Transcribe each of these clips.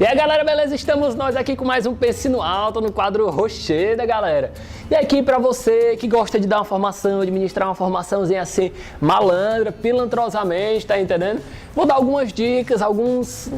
E aí galera, beleza? Estamos nós aqui com mais um Pense no Alto, no quadro Rocheda, galera. E aqui pra você que gosta de dar uma formação, de ministrar uma formaçãozinha assim, malandra, pilantrosamente, tá entendendo? Vou dar algumas dicas, alguns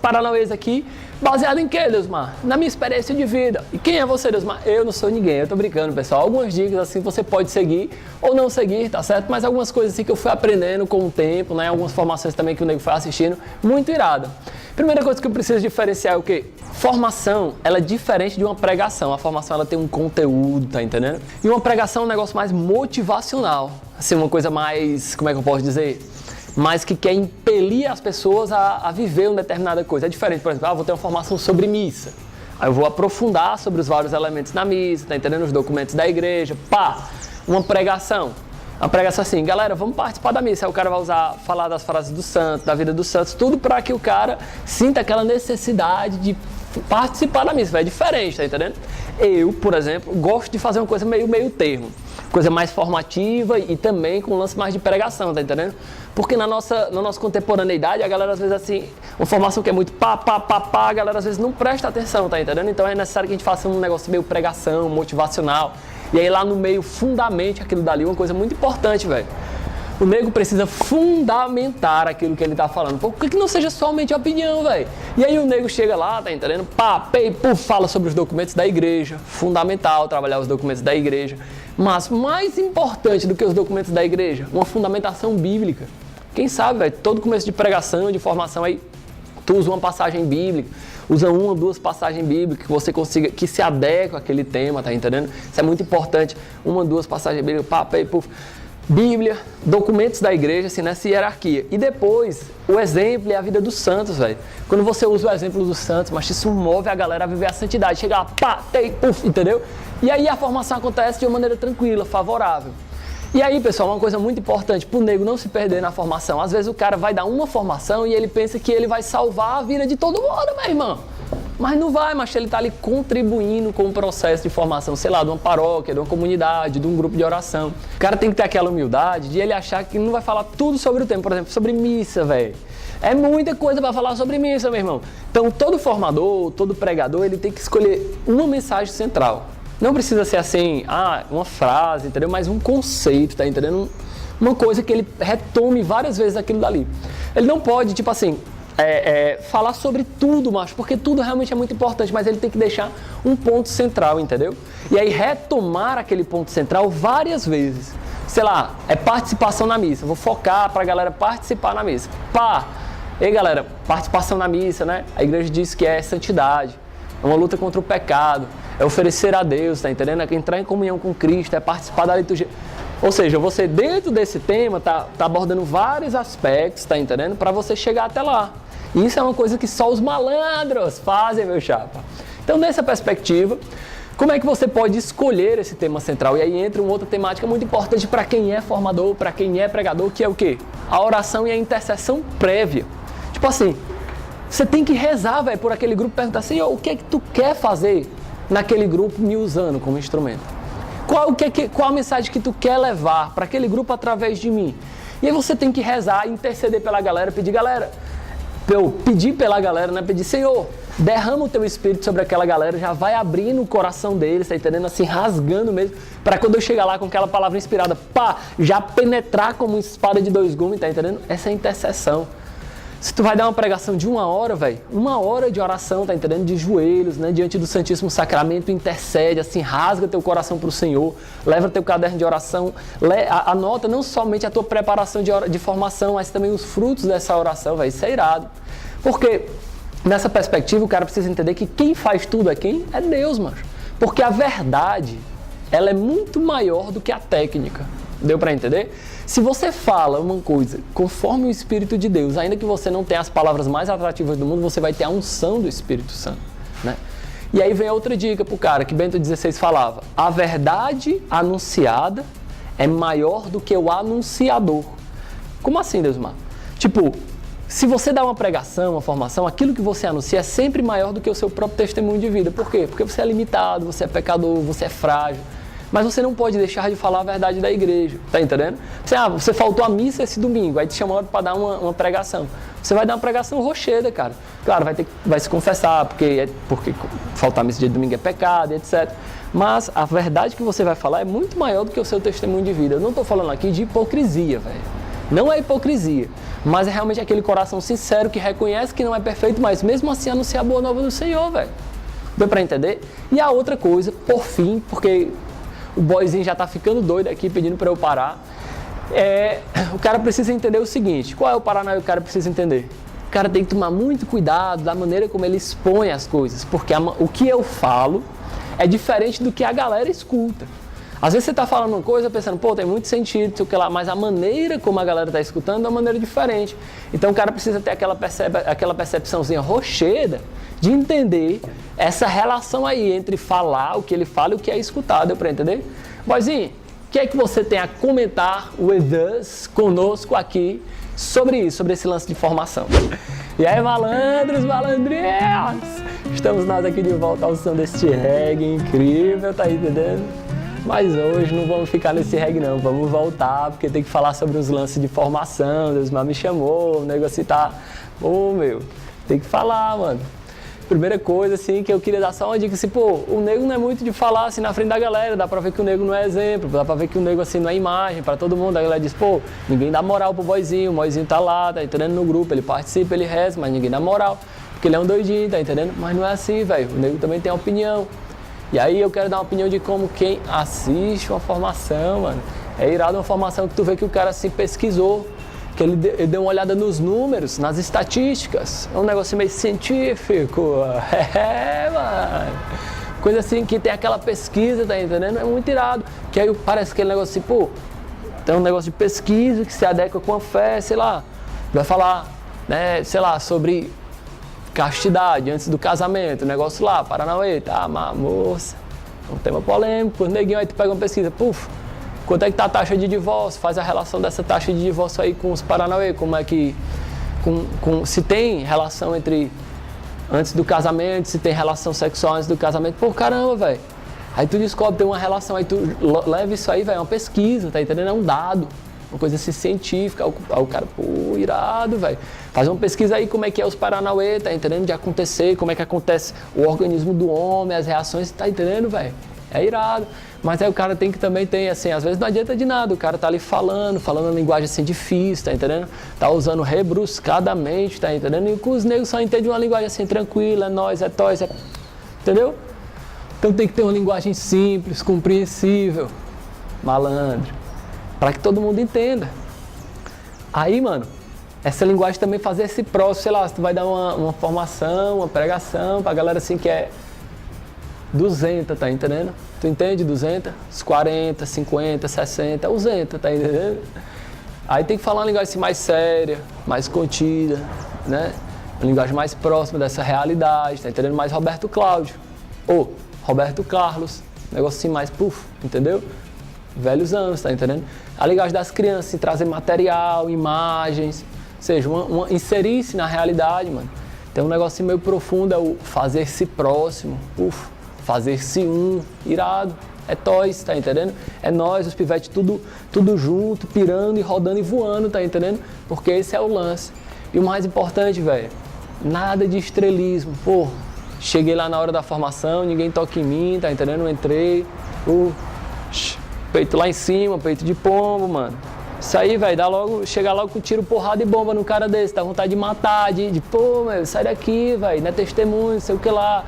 paranauês aqui, baseado em quê, Deusmar? Na minha experiência de vida. E quem é você, Deusmar? Eu não sou ninguém, eu tô brincando, pessoal. Algumas dicas assim você pode seguir ou não seguir, tá certo? Mas algumas coisas assim que eu fui aprendendo com o tempo, né? Algumas formações também que o nego foi assistindo, muito irada. Primeira coisa que eu preciso diferenciar é o quê? Formação, ela é diferente de uma pregação. A formação, ela tem um conteúdo, tá entendendo? E uma pregação é um negócio mais motivacional. Assim, uma coisa mais, como é que eu posso dizer? Mais que quer impelir as pessoas a viver uma determinada coisa. É diferente, por exemplo, vou ter uma formação sobre missa. Aí eu vou aprofundar sobre os vários elementos da missa, tá entendendo? Os documentos da igreja, pá! Uma pregação. Uma pregação assim, galera, vamos participar da missa. Aí o cara vai falar das frases dos santos, da vida dos santos, tudo para que o cara sinta aquela necessidade de participar da missa. É diferente, tá entendendo? Eu, por exemplo, gosto de fazer uma coisa meio termo. Coisa mais formativa e também com um lance mais de pregação, tá entendendo? Porque na nossa contemporaneidade, a galera às vezes assim, uma formação que é muito pá, a galera às vezes não presta atenção, tá entendendo? Então é necessário que a gente faça um negócio meio pregação, motivacional. E aí lá no meio, fundamente aquilo dali, uma coisa muito importante, velho. O nego precisa fundamentar aquilo que ele tá falando. Por que não seja somente opinião, velho? E aí o nego chega lá, tá entendendo? Pá, fala sobre os documentos da igreja. Fundamental trabalhar os documentos da igreja. Mas mais importante do que os documentos da igreja, uma fundamentação bíblica. Quem sabe, velho, todo começo de pregação, de formação aí, tu usa uma passagem bíblica, usa uma ou duas passagens bíblicas que você consiga, que se adequem àquele tema, tá entendendo? Isso é muito importante. Uma ou duas passagens bíblicas, Bíblia, documentos da igreja, assim, nessa hierarquia. E depois, o exemplo é a vida dos santos, velho. Quando você usa o exemplo dos santos, mas isso move a galera a viver a santidade. Chega lá, entendeu? E aí a formação acontece de uma maneira tranquila, favorável. E aí, pessoal, uma coisa muito importante, pro nego não se perder na formação. Às vezes o cara vai dar uma formação e ele pensa que ele vai salvar a vida de todo mundo, meu irmão. Mas não vai, mas ele tá ali contribuindo com o processo de formação, sei lá, de uma paróquia, de uma comunidade, de um grupo de oração. O cara tem que ter aquela humildade de ele achar que não vai falar tudo sobre o tema, por exemplo, sobre missa, velho. É muita coisa para falar sobre missa, meu irmão. Então, todo formador, todo pregador, ele tem que escolher uma mensagem central. Não precisa ser assim, uma frase, entendeu? Mas um conceito, tá entendendo? Uma coisa que ele retome várias vezes aquilo dali. Ele não pode, tipo assim, falar sobre tudo, macho, porque tudo realmente é muito importante, mas ele tem que deixar um ponto central, entendeu? E aí retomar aquele ponto central várias vezes. Sei lá, é participação na missa. Vou focar pra galera participar na missa. Ei galera, participação na missa, né? A igreja diz que é santidade, é uma luta contra o pecado, é oferecer a Deus, tá entendendo? É entrar em comunhão com Cristo, é participar da liturgia. Ou seja, você dentro desse tema tá abordando vários aspectos, tá entendendo? Para você chegar até lá. E isso é uma coisa que só os malandros fazem, meu chapa. Então, nessa perspectiva, como é que você pode escolher esse tema central? E aí entra uma outra temática muito importante para quem é formador, para quem é pregador, que é o quê? A oração e a intercessão prévia. Tipo assim, você tem que rezar, velho, por aquele grupo, perguntar assim, o que é que tu quer fazer naquele grupo me usando como instrumento? Qual a mensagem que tu quer levar para aquele grupo através de mim? E aí você tem que rezar, interceder pela galera, pedir pela galera, né? Pedir, Senhor, derrama o teu espírito sobre aquela galera, já vai abrindo o coração deles, tá entendendo? Assim, rasgando mesmo, para quando eu chegar lá com aquela palavra inspirada, já penetrar como uma espada de dois gumes, tá entendendo? Essa é a intercessão. Se tu vai dar uma pregação de 1 hora, velho, 1 hora de oração, tá entendendo? De joelhos, né? Diante do Santíssimo Sacramento, intercede, assim, rasga teu coração pro Senhor, leva teu caderno de oração, anota não somente a tua preparação de formação, mas também os frutos dessa oração, velho, isso é irado. Porque nessa perspectiva o cara precisa entender que quem faz tudo é quem? É Deus, mano. Porque a verdade, ela é muito maior do que a técnica. Deu pra entender? Se você fala uma coisa conforme o Espírito de Deus, ainda que você não tenha as palavras mais atrativas do mundo, você vai ter a unção do Espírito Santo, né? E aí vem outra dica pro cara, que Bento XVI falava: a verdade anunciada é maior do que o anunciador. Como assim, Deusmar? Tipo, se você dá uma pregação, uma formação, aquilo que você anuncia é sempre maior do que o seu próprio testemunho de vida. Por quê? Porque você é limitado, você é pecador, você é frágil. Mas você não pode deixar de falar a verdade da igreja, tá entendendo? Você faltou a missa esse domingo, aí te chamaram para dar uma pregação. Você vai dar uma pregação rocheda, cara. Claro, vai se confessar, porque faltar a missa de domingo é pecado, etc. Mas a verdade que você vai falar é muito maior do que o seu testemunho de vida. Eu não estou falando aqui de hipocrisia, velho. Não é hipocrisia, mas é realmente aquele coração sincero que reconhece que não é perfeito, mas mesmo assim anuncia a boa nova do Senhor, velho. Deu para entender? E a outra coisa, por fim, porque o boyzinho já tá ficando doido aqui pedindo para eu parar, o cara precisa entender o seguinte: qual é o Paraná que o cara precisa entender? O cara tem que tomar muito cuidado da maneira como ele expõe as coisas, porque o que eu falo é diferente do que a galera escuta. Às vezes você está falando uma coisa pensando, pô, tem muito sentido, sei o que lá, mas a maneira como a galera está escutando é uma maneira diferente. Então o cara precisa ter aquela percepçãozinha rocheda de entender essa relação aí entre falar, o que ele fala e o que é escutado, deu para entender? Boizinho, o que é que você tem a comentar with us, conosco aqui, sobre isso, sobre esse lance de formação? E aí, malandros, malandrinhos! Estamos nós aqui de volta ao som deste reggae incrível, tá entendendo? Mas hoje não vamos ficar nesse reggae não, vamos voltar, porque tem que falar sobre os lances de formação, Deus me chamou, o negócio tá... Ô, meu, tem que falar, mano. Primeira coisa, assim, que eu queria dar só uma dica, assim, pô, o nego não é muito de falar, assim, na frente da galera, dá pra ver que o nego não é exemplo, dá pra ver que o nego, assim, não é imagem pra todo mundo, a galera diz, pô, ninguém dá moral pro boyzinho, o boyzinho tá lá, tá entendendo, no grupo, ele participa, ele reza, mas ninguém dá moral, porque ele é um doidinho, tá entendendo? Mas não é assim, velho, o nego também tem opinião. E aí eu quero dar uma opinião de como quem assiste uma formação, mano, é irado uma formação que tu vê que o cara, assim, pesquisou, que ele deu uma olhada nos números, nas estatísticas, é um negócio meio científico, mano, coisa assim que tem aquela pesquisa, tá entendendo? É muito irado, que aí parece aquele negócio assim, pô, tem um negócio de pesquisa que se adequa com a fé, sei lá, vai falar, né, sei lá, sobre castidade antes do casamento, negócio lá, Paranauê, tá, moça, é um tema polêmico, o neguinho aí tu pega uma pesquisa, puf, quanto é que tá a taxa de divórcio, faz a relação dessa taxa de divórcio aí com os Paranauê, como é que, se tem relação entre antes do casamento, se tem relação sexual antes do casamento, pô, caramba, velho, aí tu descobre, tem uma relação, aí tu leva isso aí, velho, é uma pesquisa, tá entendendo, é um dado, uma coisa assim científica, aí o cara, pô, irado, velho. Faz uma pesquisa aí como é que é os Paranauê, tá entendendo? De acontecer, como é que acontece o organismo do homem, as reações, tá entendendo, velho? É irado. Mas aí o cara tem que também ter, assim, às vezes não adianta de nada, o cara tá ali falando uma linguagem assim difícil, tá entendendo? Tá usando rebruscadamente, tá entendendo? E os negros só entendem uma linguagem assim tranquila, é nós, é tóis, é... Entendeu? Então tem que ter uma linguagem simples, compreensível, malandro, para que todo mundo entenda. Aí, mano, essa linguagem também fazer esse próximo, sei lá, se tu vai dar uma formação, uma pregação pra galera assim que é 200, tá entendendo? Tu entende 200? Os 40, 50, 60, 200, tá entendendo? Aí tem que falar uma linguagem assim mais séria, mais contida, né? Uma linguagem mais próxima dessa realidade, tá entendendo? Mais Roberto Cláudio, ou Roberto Carlos, negócio assim mais puf, entendeu? Velhos anos, tá entendendo? A linguagem das crianças, assim, trazer material, imagens, ou seja, inserir-se na realidade, mano. Tem um negócio meio profundo, é o fazer-se próximo, fazer-se irado, é toys, tá entendendo? É nós, os pivetes, tudo junto, pirando e rodando e voando, tá entendendo? Porque esse é o lance. E o mais importante, velho, nada de estrelismo, pô, cheguei lá na hora da formação, ninguém toca em mim, tá entendendo? Eu entrei, peito lá em cima, peito de pombo, mano. Isso aí, velho, chega logo com tiro, porrada e bomba no cara desse, dá vontade de matar, pô, meu, sai daqui, velho, não é testemunho, sei o que lá.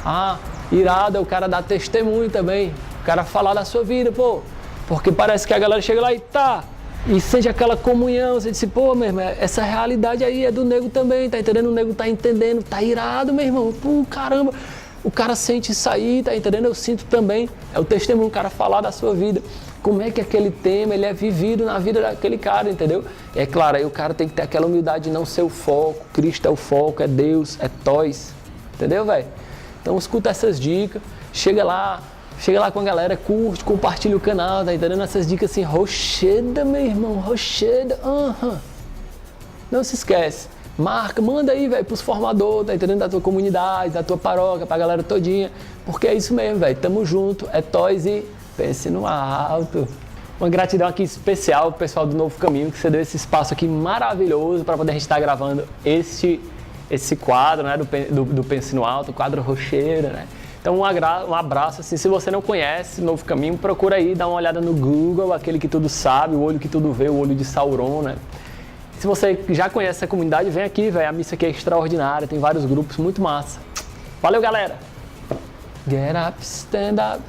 Ah, irado é o cara dar testemunho também, o cara falar da sua vida, pô. Porque parece que a galera chega lá e sente aquela comunhão, você diz, pô, meu irmão, essa realidade aí é do nego também, tá entendendo? O nego tá entendendo, tá irado, meu irmão, pô, caramba. O cara sente isso aí, tá entendendo? Eu sinto também, é o testemunho, o cara falar da sua vida. Como é que aquele tema, ele é vivido na vida daquele cara, entendeu? É claro, aí o cara tem que ter aquela humildade de não ser o foco, Cristo é o foco, é Deus, é toys, entendeu, velho? Então escuta essas dicas, chega lá com a galera, curte, compartilha o canal, tá entendendo? Essas dicas assim, rocheda, meu irmão, rocheda, Não se esquece. Manda aí, velho, pros formadores, tá entendendo? Da tua comunidade, da tua paróquia, pra galera todinha. Porque é isso mesmo, velho. Tamo junto, é toys e pense no alto. Uma gratidão aqui especial pro pessoal do Novo Caminho, que você deu esse espaço aqui maravilhoso para poder a gente estar gravando esse quadro, né, do Pense no Alto, o quadro rocheiro, né? Então um abraço, assim, se você não conhece Novo Caminho, procura aí, dá uma olhada no Google, aquele que tudo sabe, o olho que tudo vê, o olho de Sauron, né? Se você já conhece essa comunidade, vem aqui, velho, a missa aqui é extraordinária, tem vários grupos, muito massa. Valeu, galera! Get up, stand up.